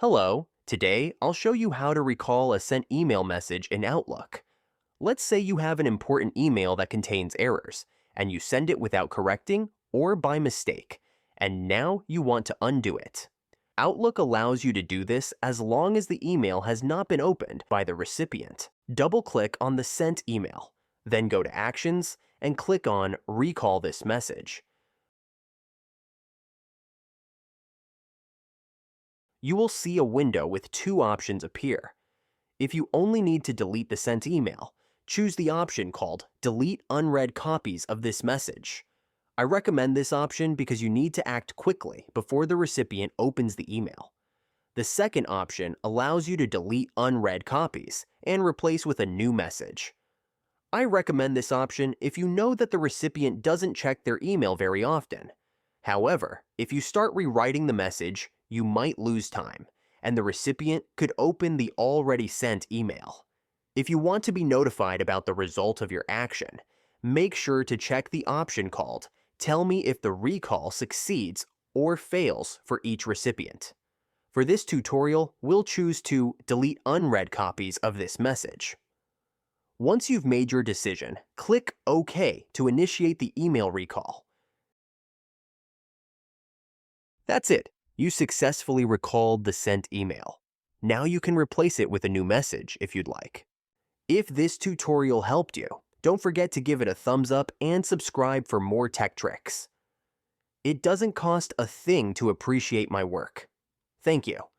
Hello, today I'll show you how to recall a sent email message in Outlook. Let's say you have an important email that contains errors, and you send it without correcting or by mistake, and now you want to undo it. Outlook allows you to do this as long as the email has not been opened by the recipient. Double-click on the sent email, then go to Actions and click on Recall this message. You will see a window with two options appear. If you only need to delete the sent email, choose the option called Delete Unread Copies of this message. I recommend this option because you need to act quickly before the recipient opens the email. The second option allows you to delete unread copies and replace with a new message. I recommend this option if you know that the recipient doesn't check their email very often. However, if you start rewriting the message, you might lose time, and the recipient could open the already sent email. If you want to be notified about the result of your action, make sure to check the option called Tell me if the recall succeeds or fails for each recipient. For this tutorial, we'll choose to delete unread copies of this message. Once you've made your decision, click OK to initiate the email recall. That's it. You successfully recalled the sent email. Now you can replace it with a new message if you'd like. If this tutorial helped you, don't forget to give it a thumbs up and subscribe for more tech tricks. It doesn't cost a thing to appreciate my work. Thank you.